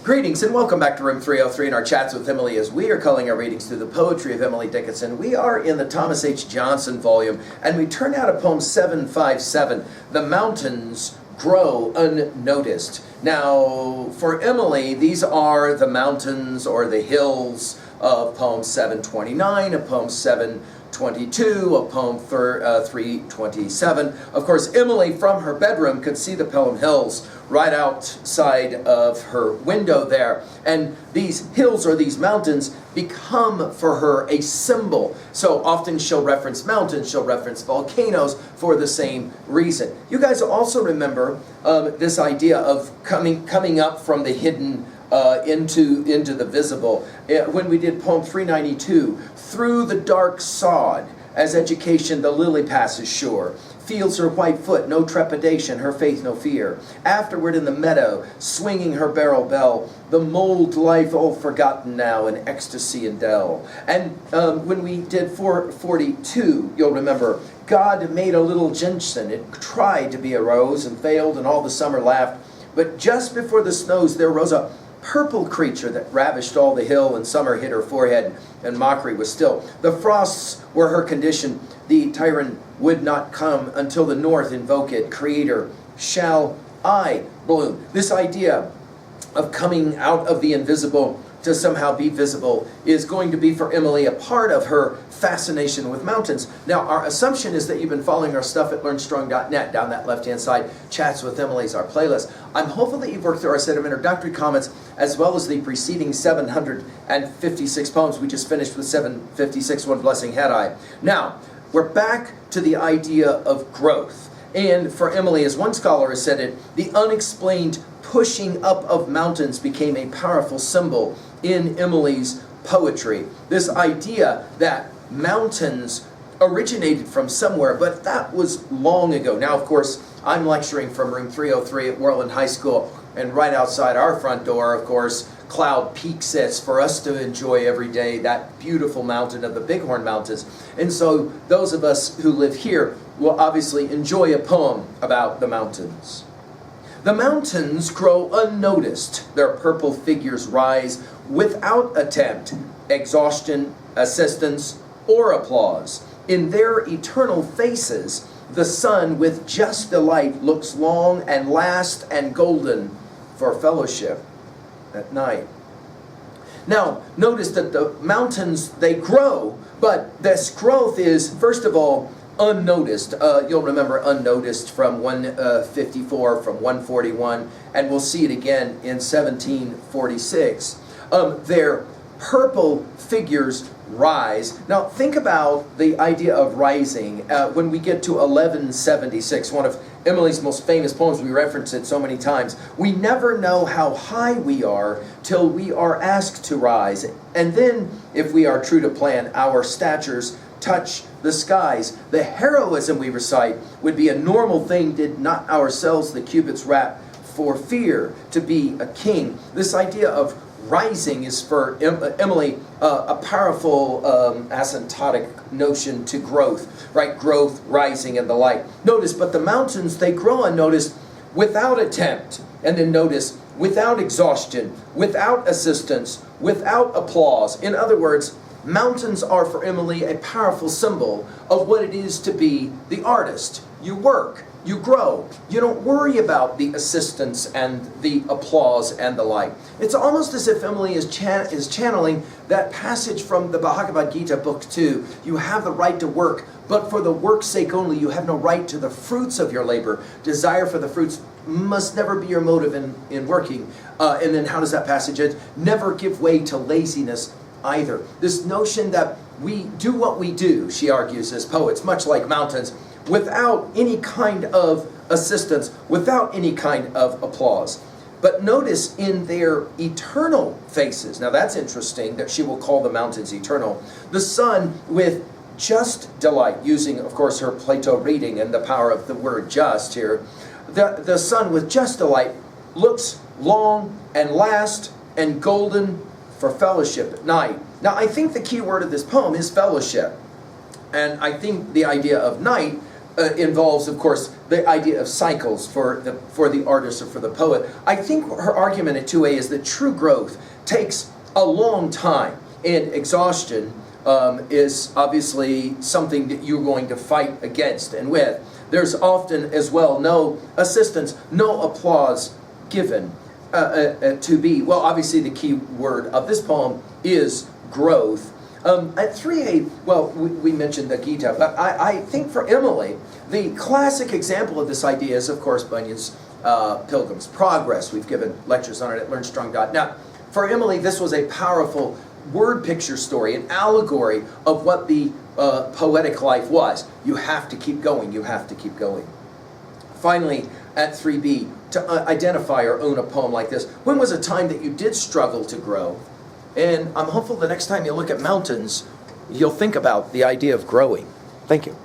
Greetings and welcome back to Room 303 in our chats with Emily as we are culling our readings through the poetry of Emily Dickinson. We are in the Thomas H. Johnson volume and we turn now to poem 757, The Mountains Grow Unnoticed. Now, for Emily, these are the mountains or the hills of poem 729, of poem 722, of poem 327. Of course, Emily from her bedroom could see the Pelham Hills right outside of her window there. And these hills or these mountains become for her a symbol. So often she'll reference mountains, she'll reference volcanoes for the same reason. You guys also remember this idea of coming up from the hidden into the visible. When we did poem 392, through the dark sod, as education the lily passes sure, feels her white foot, no trepidation, her faith no fear. Afterward in the meadow, swinging her barrel bell, the mold life all forgotten now in ecstasy and dell. And when we did 442, you'll remember, God made a little gentian. It tried to be a rose and failed, and all the summer laughed. But just before the snows there rose a purple creature that ravished all the hill, and summer hit her forehead, and mockery was still. The frosts were her condition. The tyrant would not come until the north invoke it. Creator, shall I bloom? This idea of coming out of the invisible to somehow be visible is going to be for Emily a part of her fascination with mountains. Now, our assumption is that you've been following our stuff at learnstrong.net. Down that left-hand side, Chats with Emily's our playlist. I'm hopeful that you've worked through our set of introductory comments as well as the preceding 756 poems. We just finished with 756, One Blessing Had I. Now, we're back to the idea of growth. And for Emily, as one scholar has said it, the unexplained pushing up of mountains became a powerful symbol in Emily's poetry. This idea that mountains originated from somewhere, but that was long ago. Now, of course, I'm lecturing from room 303 at Worland High School, and right outside our front door, of course, Cloud Peak sits for us to enjoy every day, that beautiful mountain of the Bighorn Mountains. And so those of us who live here will obviously enjoy a poem about the mountains. The mountains grow unnoticed. Their purple figures rise without attempt, exhaustion, assistance, or applause. In their eternal faces, the sun with just delight looks long and last and golden for fellowship at night. Now, notice that the mountains, they grow, but this growth is, first of all, unnoticed. You'll remember unnoticed from 154, from 141, and we'll see it again in 1746. Their purple figures rise. Now think about the idea of rising. When we get to 1176, one of Emily's most famous poems, we reference it so many times. We never know how high we are till we are asked to rise. And then, if we are true to plan, our statures touch the skies. The heroism we recite would be a normal thing did not ourselves the cubits rap for fear to be a king. This idea of rising is for Emily a powerful asymptotic notion to growth, right? Growth, rising, and the like. Notice, but the mountains, they grow unnoticed without attempt. And then notice, without exhaustion, without assistance, without applause. In other words, mountains are for Emily a powerful symbol of what it is to be the artist. You work, you grow. You don't worry about the assistance and the applause and the like. It's almost as if Emily is channeling that passage from the Bhagavad Gita, Book 2. You have the right to work, but for the work's sake only. You have no right to the fruits of your labor. Desire for the fruits must never be your motive in working. And then how does that passage end? Never give way to laziness either. This notion that we do what we do, she argues as poets, much like mountains, without any kind of assistance, without any kind of applause. But notice in their eternal faces, now that's interesting that she will call the mountains eternal, the sun with just delight, using of course her Plato reading and the power of the word just here, the sun with just delight looks long and last and golden for fellowship at night. Now I think the key word of this poem is fellowship. And I think the idea of night involves, of course, the idea of cycles for the artist or for the poet. I think her argument at 2A is that true growth takes a long time, and exhaustion is obviously something that you're going to fight against and with. There's often as well no assistance, no applause given to be. Well, obviously the key word of this poem is growth. At 3A, well, we mentioned the Gita, but I think for Emily, the classic example of this idea is, of course, Bunyan's Pilgrim's Progress. We've given lectures on it at LearnStrong. Now, for Emily, this was a powerful word picture story, an allegory of what the poetic life was. You have to keep going, you have to keep going. Finally, at 3B, to identify or own a poem like this. When was a time that you did struggle to grow? And I'm hopeful the next time you look at mountains, you'll think about the idea of growing. Thank you.